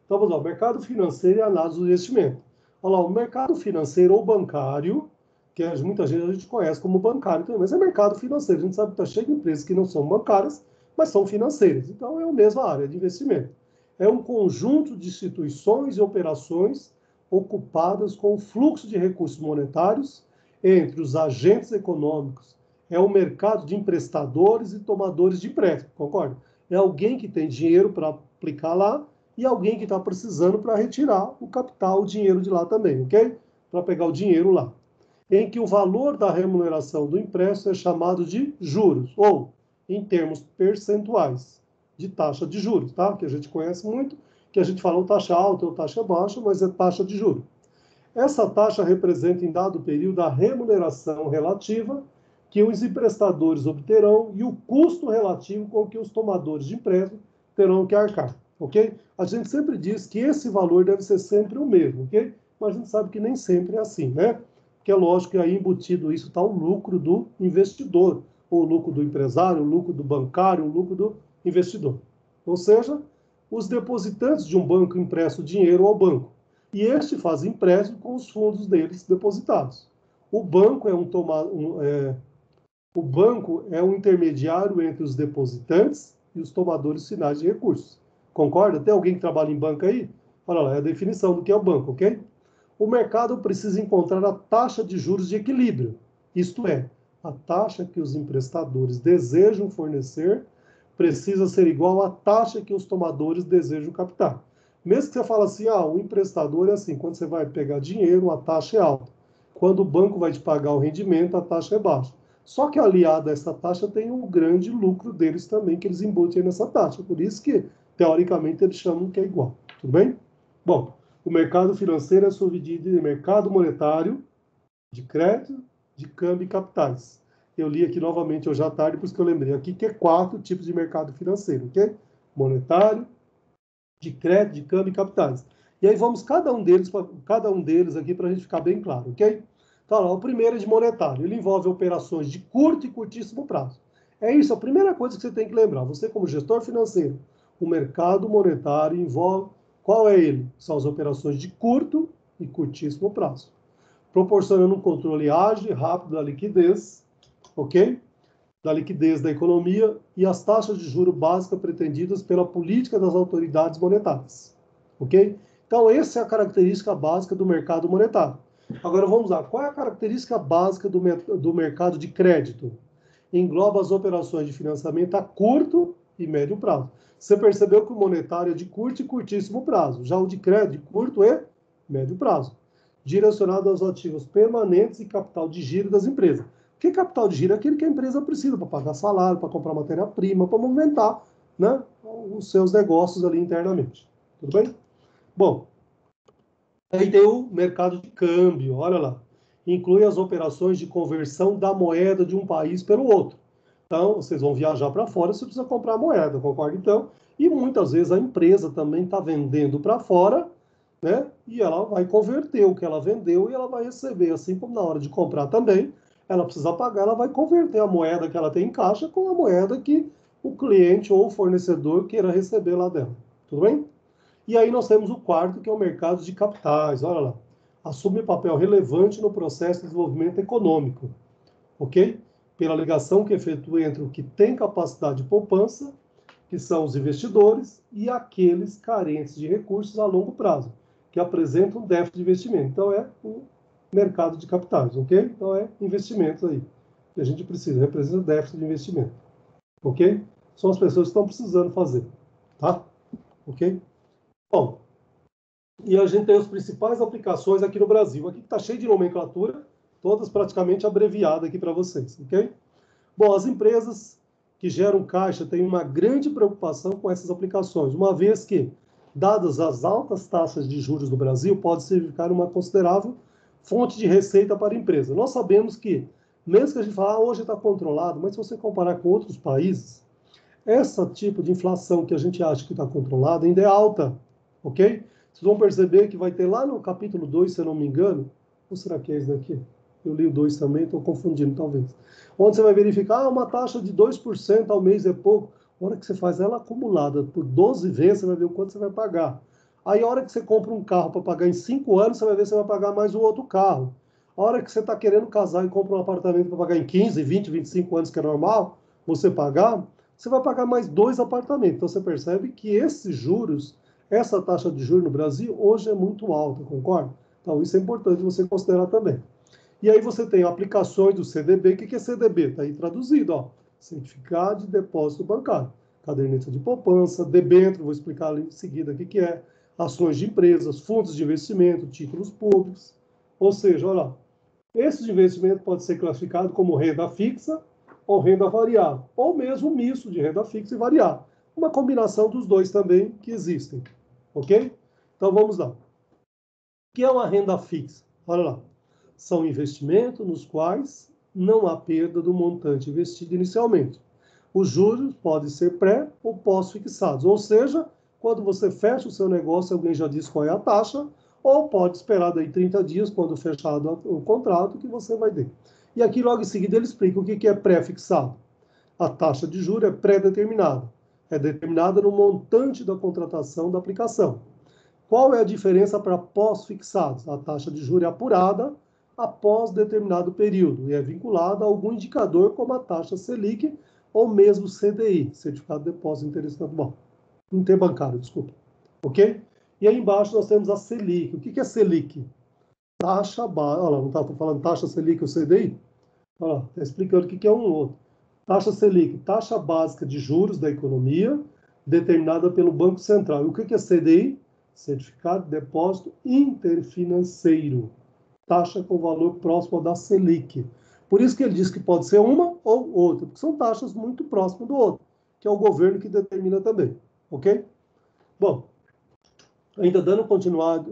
Então vamos lá, mercado financeiro e análise do investimento. Olha lá, o mercado financeiro ou bancário, que muita gente a gente conhece como bancário também, mas é mercado financeiro. A gente sabe que está cheio de empresas que não são bancárias, mas são financeiras. Então é a mesma área de investimento. É um conjunto de instituições e operações ocupadas com o fluxo de recursos monetários entre os agentes econômicos. É o mercado de emprestadores e tomadores de empréstimo, concorda? É alguém que tem dinheiro para aplicar lá e alguém que está precisando para retirar o capital, o dinheiro de lá também, ok? Para pegar o dinheiro lá. Em que o valor da remuneração do empréstimo é chamado de juros, ou, em termos percentuais, de taxa de juros, tá? Que a gente conhece muito, que a gente fala ou taxa alta ou taxa baixa, mas é taxa de juros. Essa taxa representa, em dado período, a remuneração relativa que os emprestadores obterão e o custo relativo com que os tomadores de empréstimo terão que arcar, ok? A gente sempre diz que esse valor deve ser sempre o mesmo, ok? Mas a gente sabe que nem sempre é assim, né? Porque é lógico que aí embutido isso está o lucro do investidor, ou o lucro do empresário, o lucro do bancário, o lucro do investidor. Ou seja, os depositantes de um banco emprestam dinheiro ao banco e este faz empréstimo com os fundos deles depositados. O banco o banco é um intermediário entre os depositantes e os tomadores finais de recursos. Concorda? Tem alguém que trabalha em banco aí? Olha lá, é a definição do que é o banco, ok? O mercado precisa encontrar a taxa de juros de equilíbrio, isto é, a taxa que os emprestadores desejam fornecer precisa ser igual à taxa que os tomadores desejam captar. Mesmo que você fale assim, o emprestador é assim, quando você vai pegar dinheiro, a taxa é alta. Quando o banco vai te pagar o rendimento, a taxa é baixa. Só que aliado a essa taxa tem um grande lucro deles também, que eles embutem nessa taxa. Por isso que, teoricamente, eles chamam que é igual. Tudo bem? Bom, o mercado financeiro é subdividido em mercado monetário, de crédito, de câmbio e capitais. Eu li aqui novamente hoje à tarde, por isso que eu lembrei aqui que é 4 tipos de mercado financeiro, ok? Monetário, de crédito, de câmbio e capitais. E aí vamos cada um deles aqui para a gente ficar bem claro, ok? Então, lá, o primeiro é de monetário. Ele envolve operações de curto e curtíssimo prazo. É isso, a primeira coisa que você tem que lembrar. Você, como gestor financeiro, o mercado monetário envolve... Qual é ele? São as operações de curto e curtíssimo prazo, proporcionando um controle ágil e rápido da liquidez, ok? Da liquidez da economia e as taxas de juros básicas pretendidas pela política das autoridades monetárias, ok? Então, essa é a característica básica do mercado monetário. Agora, vamos lá. Qual é a característica básica do mercado de crédito? Engloba as operações de financiamento a curto e médio prazo. Você percebeu que o monetário é de curto e curtíssimo prazo. Já o de crédito, de curto e médio prazo, direcionado aos ativos permanentes e capital de giro das empresas. O que é capital de giro? É aquele que a empresa precisa para pagar salário, para comprar matéria-prima, para movimentar, né, os seus negócios ali internamente. Tudo bem? Bom, aí tem o mercado de câmbio, olha lá. Inclui as operações de conversão da moeda de um país pelo outro. Então, vocês vão viajar para fora, você precisa comprar moeda, concorda? Então, e muitas vezes a empresa também está vendendo para fora, né? E ela vai converter o que ela vendeu e ela vai receber, assim como na hora de comprar também, ela precisa pagar, ela vai converter a moeda que ela tem em caixa com a moeda que o cliente ou o fornecedor queira receber lá dela. Tudo bem? E aí nós temos o quarto, que é o mercado de capitais. Olha lá. Assume papel relevante no processo de desenvolvimento econômico, ok? Pela ligação que efetua entre o que tem capacidade de poupança, que são os investidores, e aqueles carentes de recursos a longo prazo, que apresentam um déficit de investimento. Então, é o mercado de capitais, ok? Então, é investimentos aí, que a gente precisa, representa déficit de investimento, ok? São as pessoas que estão precisando fazer, tá? Ok? Bom, e a gente tem as principais aplicações aqui no Brasil. Aqui está cheio de nomenclatura, todas praticamente abreviadas aqui para vocês, ok? Bom, as empresas que geram caixa têm uma grande preocupação com essas aplicações, uma vez que, dadas as altas taxas de juros do Brasil, pode significar uma considerável fonte de receita para a empresa. Nós sabemos que, mesmo que a gente fale, hoje está controlado, mas se você comparar com outros países, esse tipo de inflação que a gente acha que está controlada ainda é alta, ok? Vocês vão perceber que vai ter lá no capítulo 2, se eu não me engano, ou será que é esse daqui? Eu li o 2 também, estou confundindo talvez. Onde você vai verificar, uma taxa de 2% ao mês é pouco. A hora que você faz ela acumulada por 12 vezes, você vai ver o quanto você vai pagar. Aí a hora que você compra um carro para pagar em 5 anos, você vai ver se você vai pagar mais o outro carro. A hora que você está querendo casar e compra um apartamento para pagar em 15, 20, 25 anos, que é normal você pagar, você vai pagar mais 2 apartamentos. Então você percebe que esses juros, essa taxa de juros no Brasil, hoje é muito alta, concorda? Então isso é importante você considerar também. E aí você tem aplicações do CDB. O que é CDB? Está aí traduzido, ó. Certificado de Depósito Bancário. Caderneta de poupança, debênture, vou explicar ali em seguida o que é. Ações de empresas, fundos de investimento, títulos públicos. Ou seja, olha lá, esse investimento pode ser classificado como renda fixa ou renda variável, ou mesmo misto de renda fixa e variável. Uma combinação dos dois também que existem, ok? Então vamos lá. O que é uma renda fixa? Olha lá. São investimentos nos quais não há perda do montante investido inicialmente. Os juros podem ser pré ou pós-fixados, ou seja, quando você fecha o seu negócio, alguém já diz qual é a taxa, ou pode esperar daí 30 dias, quando fechado o contrato, que você vai ter. E aqui logo em seguida ele explica o que é pré-fixado. A taxa de juros é pré-determinada. É determinada no montante da contratação da aplicação. Qual é a diferença para pós-fixados? A taxa de juros é apurada após determinado período e é vinculada a algum indicador como a taxa Selic ou mesmo CDI, Certificado de Depósito de Interesse Anual. Interbancário, desculpa. Ok? E aí embaixo nós temos a Selic. O que é Selic? Taxa básica. Olha lá, não estava falando taxa Selic ou CDI? Olha lá, está explicando o que é um outro. Taxa Selic, taxa básica de juros da economia, determinada pelo Banco Central. E o que é CDI? Certificado de depósito interfinanceiro. Taxa com valor próximo da Selic. Por isso que ele diz que pode ser uma ou outra, porque são taxas muito próximas do outro, que é o governo que determina também. Ok? Bom, ainda dando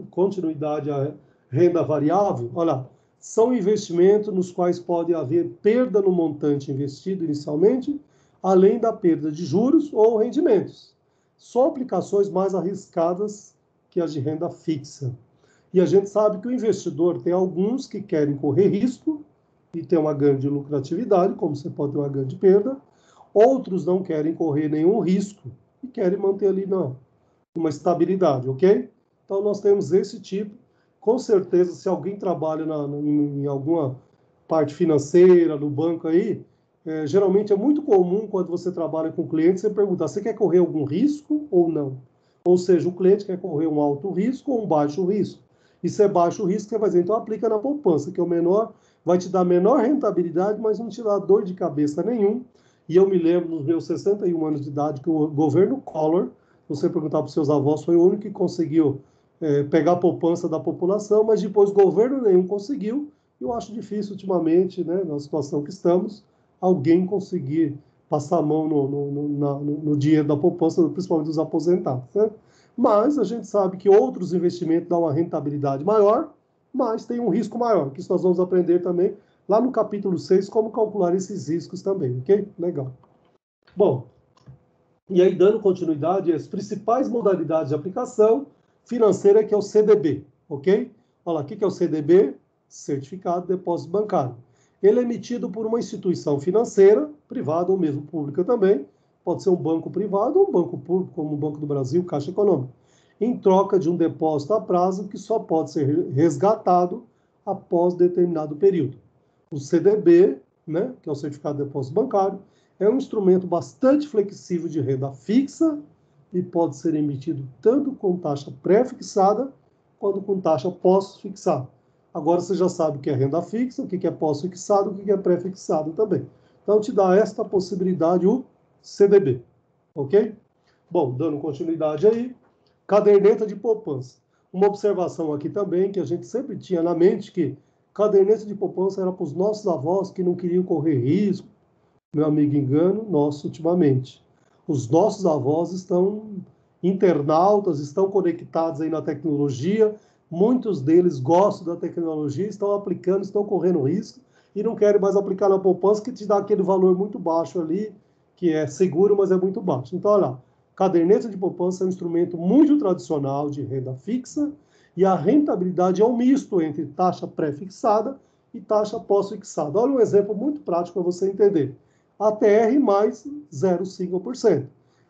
continuidade à renda variável, olha, são investimentos nos quais pode haver perda no montante investido inicialmente, além da perda de juros ou rendimentos. São aplicações mais arriscadas que as de renda fixa. E a gente sabe que o investidor tem alguns que querem correr risco e ter uma grande lucratividade, como você pode ter uma grande perda. Outros não querem correr nenhum risco e querem manter ali uma estabilidade, ok? Então, nós temos esse tipo. Com certeza, se alguém trabalha em alguma parte financeira, no banco aí, geralmente é muito comum, quando você trabalha com cliente, você perguntar, você quer correr algum risco ou não? Ou seja, o cliente quer correr um alto risco ou um baixo risco. E se é baixo risco, você vai dizer, então aplica na poupança, que é o menor, vai te dar menor rentabilidade, mas não te dá dor de cabeça nenhum. E eu me lembro, nos meus 61 anos de idade, que o governo Collor, se você perguntar para os seus avós, foi o único que conseguiu pegar a poupança da população, mas depois governo nenhum conseguiu. Eu acho difícil, ultimamente, né, na situação que estamos, alguém conseguir passar a mão no dinheiro da poupança, principalmente dos aposentados. Né? Mas a gente sabe que outros investimentos dão uma rentabilidade maior, mas tem um risco maior, que isso nós vamos aprender também lá no capítulo 6, como calcular esses riscos também, ok? Legal. Bom, e aí dando continuidade, as principais modalidades de aplicação financeira, que é o CDB, ok? Olha lá, o que é o CDB? Certificado de Depósito Bancário. Ele é emitido por uma instituição financeira, privada ou mesmo pública também, pode ser um banco privado ou um banco público, como o Banco do Brasil, Caixa Econômica, em troca de um depósito a prazo que só pode ser resgatado após determinado período. O CDB, né, que é o Certificado de Depósito Bancário, é um instrumento bastante flexível de renda fixa e pode ser emitido tanto com taxa pré-fixada quanto com taxa pós-fixada. Agora você já sabe o que é renda fixa, o que é pós-fixado, o que é pré-fixado também. Então, te dá esta possibilidade o CDB, ok? Bom, dando continuidade aí, caderneta de poupança. Uma observação aqui também, que a gente sempre tinha na mente, que caderneta de poupança era para os nossos avós que não queriam correr risco. Meu amigo, engano nosso ultimamente. Os nossos avós estão internautas, estão conectados aí na tecnologia, muitos deles gostam da tecnologia, estão aplicando, estão correndo risco e não querem mais aplicar na poupança, que te dá aquele valor muito baixo ali, que é seguro, mas é muito baixo. Então, olha lá, caderneta de poupança é um instrumento muito tradicional de renda fixa e a rentabilidade é um misto entre taxa pré-fixada e taxa pós-fixada. Olha um exemplo muito prático para você entender. ATR mais 0,5%.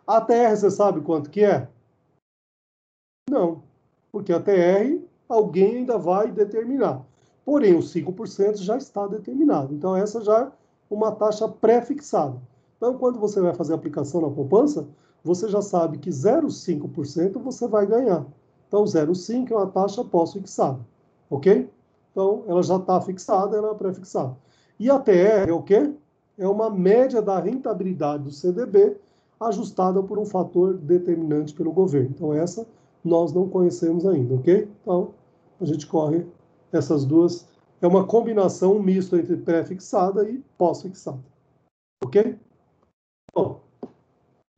ATR, você sabe quanto que é? Não, porque ATR alguém ainda vai determinar. Porém, os 5% já está determinado. Então, essa já é uma taxa pré-fixada. Então, quando você vai fazer a aplicação na poupança, você já sabe que 0,5% você vai ganhar. Então, 0,5% é uma taxa pós-fixada. Ok? Então, ela já está fixada, ela é pré-fixada. E a TR é o quê? É uma média da rentabilidade do CDB ajustada por um fator determinante pelo governo. Então, essa nós não conhecemos ainda, ok? Então, a gente corre essas duas. É uma combinação, um misto entre pré-fixada e pós-fixada. Ok? Bom,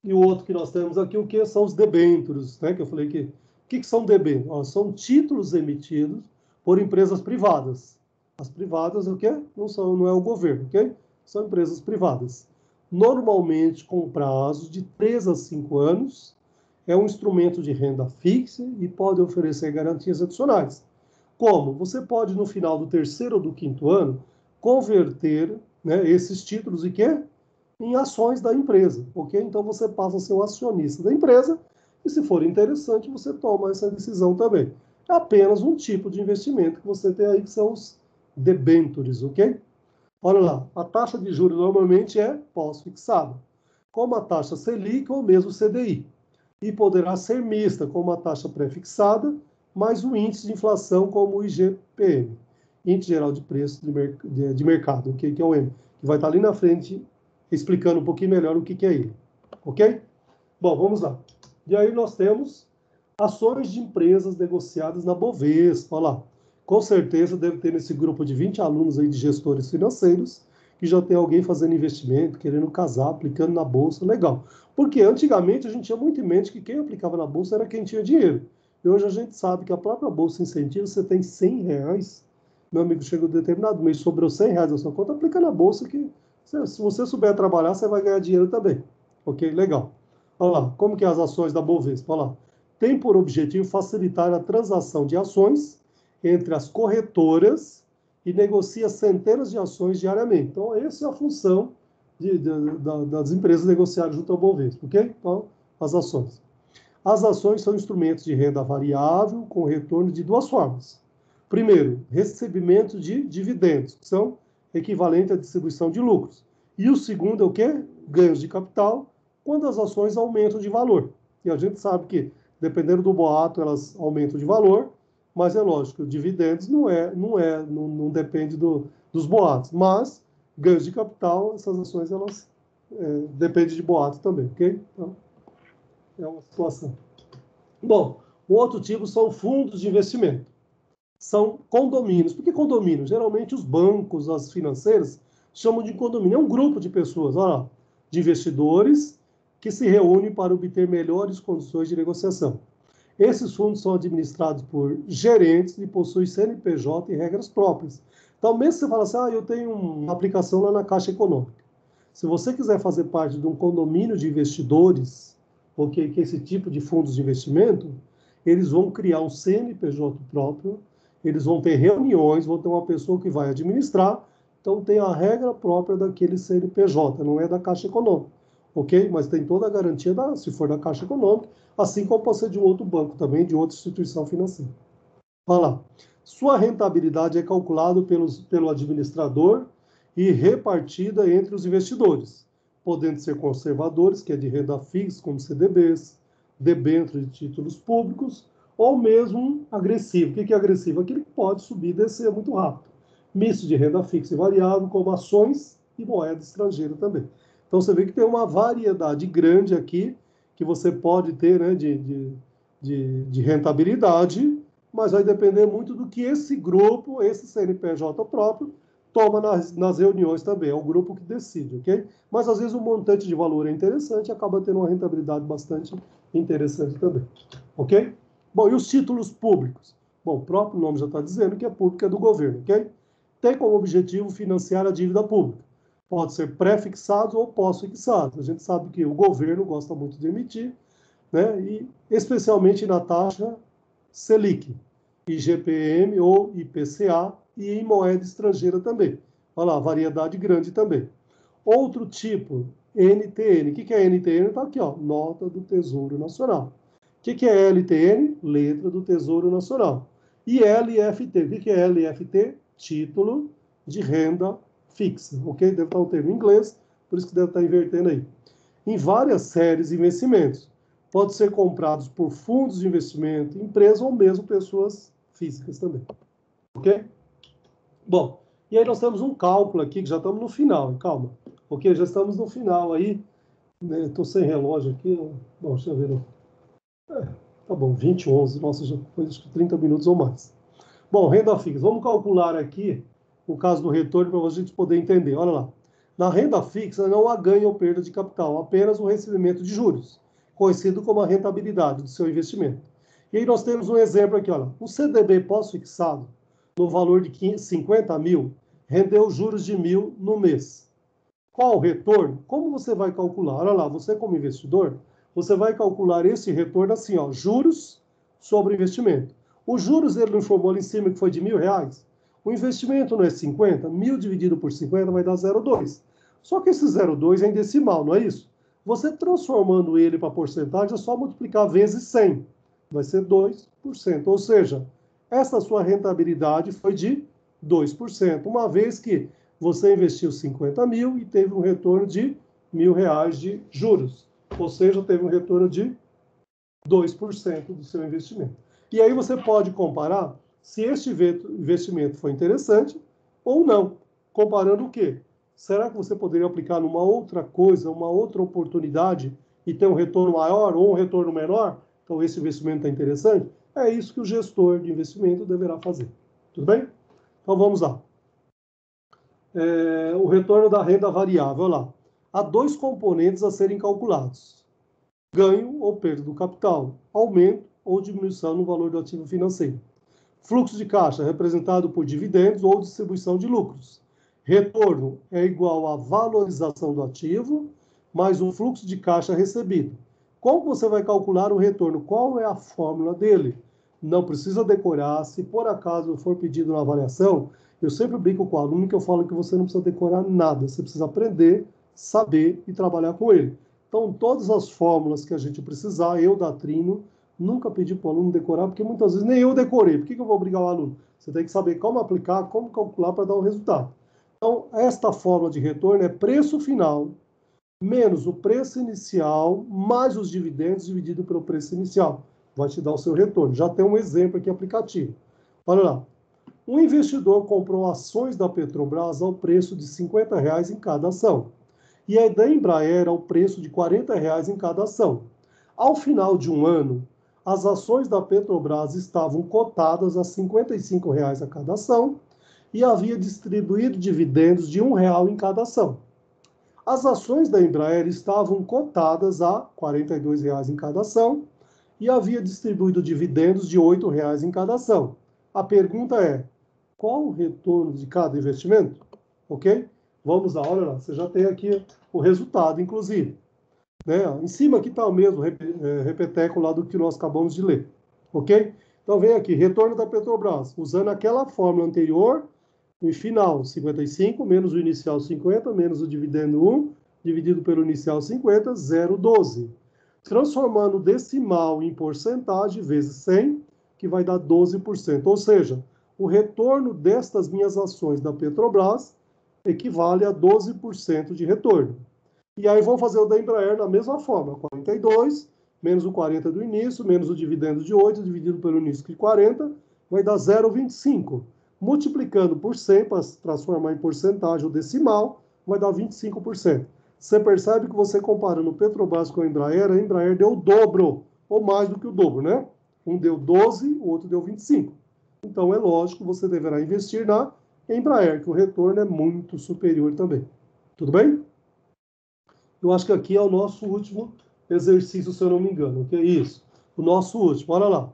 e o outro que nós temos aqui, o que são os debêntures, né? Que eu falei que... O que são debêntures? São títulos emitidos por empresas privadas. As privadas, o quê? Não é o governo, ok? São empresas privadas. Normalmente com prazos de 3 a 5 anos, é um instrumento de renda fixa e pode oferecer garantias adicionais. Como? Você pode, no final do 3º ou do 5º ano, converter, né, esses títulos em quê? Em ações da empresa, ok? Então, você passa a ser um acionista da empresa e, se for interessante, você toma essa decisão também. É apenas um tipo de investimento que você tem aí, que são os debêntures, ok? Olha lá, a taxa de juros normalmente é pós-fixada, como a taxa Selic ou mesmo CDI. E poderá ser mista, com uma taxa pré-fixada, mais o índice de inflação, como o IGPM, Índice Geral de Preços de Mercado, okay? Que é o M, que vai estar ali na frente, explicando um pouquinho melhor o que é ele. Ok? Bom, vamos lá. E aí nós temos Ações de empresas negociadas na Bovespa, olha lá. Com certeza deve ter nesse grupo de 20 alunos aí de gestores financeiros, que já tem alguém fazendo investimento, querendo casar, aplicando na Bolsa, legal. Porque antigamente a gente tinha muito em mente que quem aplicava na Bolsa era quem tinha dinheiro. E hoje a gente sabe que a própria Bolsa Incentivo, você tem R$ 100, meu amigo, chega um determinado mês, sobrou R$ 100 na sua conta, aplica na Bolsa que, se você souber trabalhar, você vai ganhar dinheiro também. Ok? Legal. Olha lá, como que é as ações da Bovespa? Olha lá. Tem por objetivo facilitar a transação de ações entre as corretoras e negocia centenas de ações diariamente. Então, essa é a função das empresas negociarem junto ao Bovespa, ok? Então, as ações. As ações são instrumentos de renda variável com retorno de duas formas. Primeiro, recebimento de dividendos, que são equivalentes à distribuição de lucros. E o segundo é o quê? Ganhos de capital, quando as ações aumentam de valor. E a gente sabe que, dependendo do boato, elas aumentam de valor, mas é lógico, dividendos não depende dos boatos. Mas, ganhos de capital, essas ações, elas dependem de boato também, ok? Então, é uma situação. Bom, o outro tipo são fundos de investimento. São condomínios. Por que condomínio? Geralmente os bancos, as financeiras, chamam de condomínio. É um grupo de pessoas, olha lá, de investidores que se reúnem para obter melhores condições de negociação. Esses fundos são administrados por gerentes e possuem CNPJ e regras próprias. Então, mesmo que você fala assim, eu tenho uma aplicação lá na Caixa Econômica. Se você quiser fazer parte de um condomínio de investidores, okay, que é esse tipo de fundos de investimento, eles vão criar um CNPJ próprio, eles vão ter reuniões, vão ter uma pessoa que vai administrar, então tem a regra própria daquele CNPJ, não é da Caixa Econômica, ok? Mas tem toda a garantia, se for da Caixa Econômica, assim como pode ser de um outro banco também, de outra instituição financeira. Olha lá. Sua rentabilidade é calculada pelo administrador e repartida entre os investidores, podendo ser conservadores, que é de renda fixa, como CDBs, debêntures de títulos públicos, ou mesmo agressivo. O que é agressivo? Aquele que pode subir e descer muito rápido. Misto de renda fixa e variável, como ações e moeda estrangeira também. Então, você vê que tem uma variedade grande aqui que você pode ter, né, de rentabilidade, mas vai depender muito do que esse grupo, esse CNPJ próprio, toma nas reuniões também. É o grupo que decide, ok? Mas, às vezes, o montante de valor é interessante e acaba tendo uma rentabilidade bastante interessante também, ok? Bom, e os títulos públicos? Bom, o próprio nome já está dizendo que é público, é do governo, ok? Tem como objetivo financiar a dívida pública. Pode ser pré-fixado ou pós-fixado. A gente sabe que o governo gosta muito de emitir, né? E especialmente na taxa Selic, IGPM ou IPCA e em moeda estrangeira também. Olha lá, variedade grande também. Outro tipo, NTN. O que é NTN? Está aqui, ó, nota do Tesouro Nacional. O que é LTN? Letra do Tesouro Nacional. E LFT. O que é LFT? Título de renda fixa. Ok? Deve estar um termo em inglês, por isso que deve estar invertendo aí. Em várias séries de investimentos. Pode ser comprados por fundos de investimento, empresas ou mesmo pessoas físicas também. Ok? Bom, e aí nós temos um cálculo aqui, que já estamos no final, calma. Ok? Já estamos no final aí. Estou sem relógio aqui. Bom, deixa eu ver. Tá bom, 20:11. Nossa, já foi 30 minutos ou mais. Bom, renda fixa. Vamos calcular aqui o caso do retorno para a gente poder entender. Olha lá. Na renda fixa não há ganho ou perda de capital, apenas o recebimento de juros, conhecido como a rentabilidade do seu investimento. E aí nós temos um exemplo aqui, olha. O CDB pós-fixado, no valor de 50 mil, rendeu juros de 1.000 no mês. Qual o retorno? Como você vai calcular? Olha lá, você como investidor, você vai calcular esse retorno assim, ó, juros sobre investimento. Os juros, ele não informou ali em cima que foi de R$ 1.000? O investimento não é 50? 1.000 dividido por 50 vai dar 0,2. Só que esse 0,2 é em decimal, não é isso? Você transformando ele para porcentagem, é só multiplicar vezes 100. Vai ser 2%. Ou seja, essa sua rentabilidade foi de 2%, uma vez que você investiu 50 mil e teve um retorno de R$ 1.000 de juros. Ou seja, teve um retorno de 2% do seu investimento. E aí você pode comparar se este investimento foi interessante ou não. Comparando o quê? Será que você poderia aplicar numa outra coisa, uma outra oportunidade e ter um retorno maior ou um retorno menor? Então, esse investimento é interessante? É isso que o gestor de investimento deverá fazer. Tudo bem? Então, vamos lá. O retorno da renda variável, lá. Há dois componentes a serem calculados. Ganho ou perda do capital, aumento ou diminuição no valor do ativo financeiro. Fluxo de caixa representado por dividendos ou distribuição de lucros. Retorno é igual à valorização do ativo mais o fluxo de caixa recebido. Como você vai calcular o retorno? Qual é a fórmula dele? Não precisa decorar. Se por acaso for pedido na avaliação, eu sempre brinco com o aluno que eu falo que você não precisa decorar nada. Você precisa aprender, saber e trabalhar com ele. Então, todas as fórmulas que a gente precisar, eu da Trino, nunca pedi para o aluno decorar, porque muitas vezes nem eu decorei. Por que eu vou obrigar o aluno? Você tem que saber como aplicar, como calcular para dar o resultado. Então, esta fórmula de retorno é preço final menos o preço inicial mais os dividendos dividido pelo preço inicial. Vai te dar o seu retorno. Já tem um exemplo aqui aplicativo. Olha lá. Um investidor comprou ações da Petrobras ao preço de R$ 50 em cada ação. E a da Embraer ao preço de R$ 40 em cada ação. Ao final de um ano, as ações da Petrobras estavam cotadas a R$ 55 a cada ação e havia distribuído dividendos de R$ 1 em cada ação. As ações da Embraer estavam cotadas a R$ 42 em cada ação e havia distribuído dividendos de R$ 8 em cada ação. A pergunta é, qual o retorno de cada investimento? Ok? Vamos lá, olha lá, você já tem aqui o resultado, inclusive. Né? Em cima aqui está o mesmo repeteco lá do que nós acabamos de ler. Ok? Então vem aqui, retorno da Petrobras, usando aquela fórmula anterior, o final 55, menos o inicial 50, menos o dividendo 1, dividido pelo inicial 50, 0,12. Transformando o decimal em porcentagem vezes 100, que vai dar 12%. Ou seja, o retorno destas minhas ações da Petrobras equivale a 12% de retorno. E aí vamos fazer o da Embraer na mesma forma, 42, menos o 40 do início, menos o dividendo de 8, dividido pelo início de 40, vai dar 0,25. Multiplicando por 100, para transformar em porcentagem ou decimal, vai dar 25%. Você percebe que você comparando o Petrobras com a Embraer deu o dobro, ou mais do que o dobro, né? Um deu 12, o outro deu 25. Então, é lógico que você deverá investir na Embraer, que o retorno é muito superior também. Tudo bem? Eu acho que aqui é o nosso último exercício, se eu não me engano. Que é isso? O nosso último. Olha lá.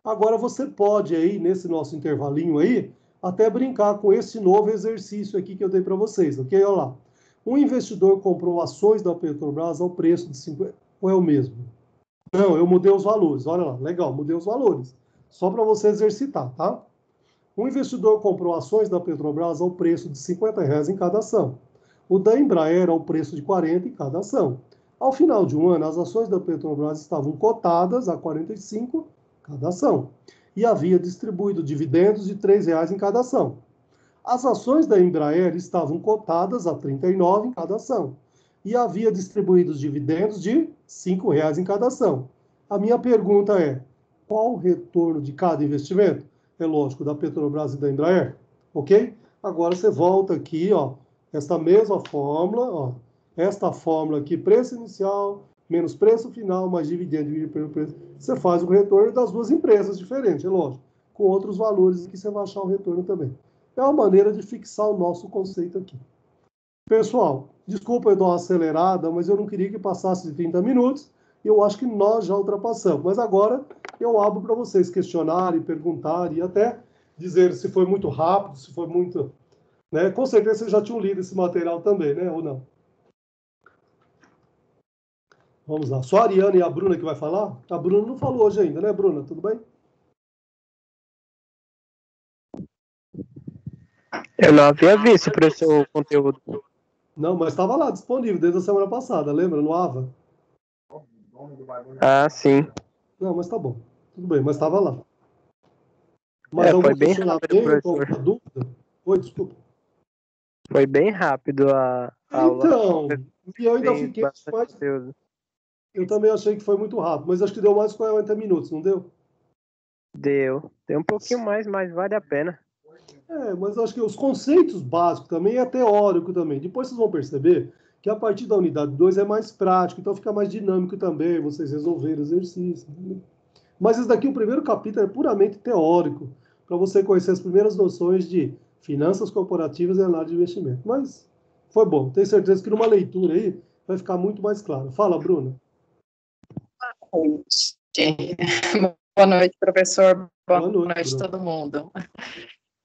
Agora você pode aí, nesse nosso intervalinho aí, até brincar com esse novo exercício aqui que eu dei para vocês, ok? Olha lá. Um investidor comprou ações da Petrobras ao preço de 50... Ou é o mesmo? Não, eu mudei os valores. Olha lá, legal, mudei os valores. Só para você exercitar, tá? Um investidor comprou ações da Petrobras ao preço de R$ 50 em cada ação. O da Embraer ao preço de 40 em cada ação. Ao final de um ano, as ações da Petrobras estavam cotadas a 45 cada ação e havia distribuído dividendos de R$ 3 em cada ação. As ações da Embraer estavam cotadas a 39 em cada ação e havia distribuído dividendos de R$ 5 em cada ação. A minha pergunta é, qual o retorno de cada investimento? É lógico, da Petrobras e da Embraer, ok? Agora você volta aqui, ó, esta mesma fórmula, ó, esta fórmula aqui, preço inicial menos preço final mais dividendo dividido pelo preço, você faz o retorno das duas empresas diferentes, é lógico, com outros valores que você vai achar o retorno também. É uma maneira de fixar o nosso conceito aqui. Pessoal, desculpa eu dar uma acelerada, mas eu não queria que passasse de 30 minutos, e eu acho que nós já ultrapassamos. Mas agora eu abro para vocês questionarem, perguntarem e até dizer se foi muito rápido, se foi muito... Né? Com certeza vocês já tinham lido esse material também, né? Ou não? Vamos lá. Só a Ariana e a Bruna que vai falar? A Bruna não falou hoje ainda, né, Bruna? Tudo bem?
Eu não havia visto para o seu conteúdo.
Não, mas estava lá disponível desde a semana passada, lembra? No AVA.
Ah, sim.
Não, mas tá bom. Tudo bem, mas estava lá. Mas
foi bem rápido, professor.
Alguma dúvida? Oi, desculpa.
Foi bem rápido a aula.
Então, e eu ainda fiquei mais... Eu também achei que foi muito rápido, mas acho que deu mais de 40 minutos, não deu?
Deu um pouquinho mais, mas vale a pena.
Mas acho que os conceitos básicos também é teórico também. Depois vocês vão perceber que a partir da unidade 2 é mais prático, então fica mais dinâmico também, vocês resolverem o exercício. Mas isso daqui, o primeiro capítulo, é puramente teórico, para você conhecer as primeiras noções de finanças corporativas e análise de investimento. Mas foi bom. Tenho certeza que numa leitura aí vai ficar muito mais claro. Fala, Bruna.
Boa noite, professor. Boa
noite,
noite todo mundo.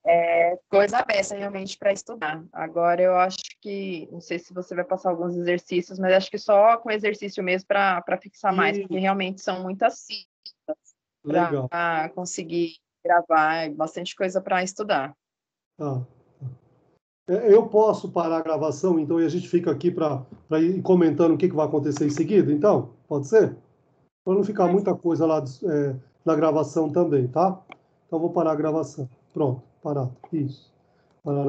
É coisa beça realmente para estudar. Agora eu acho que, não sei se você vai passar alguns exercícios, mas acho que só com exercício mesmo para fixar mais, porque realmente são muitas siglas para conseguir gravar, bastante coisa para estudar.
Tá. Eu posso parar a gravação, então, e a gente fica aqui para ir comentando o que vai acontecer em seguida, então? Pode ser? Para não ficar muita coisa lá na gravação também, tá? Então, vou parar a gravação. Pronto, parado. Isso. Parar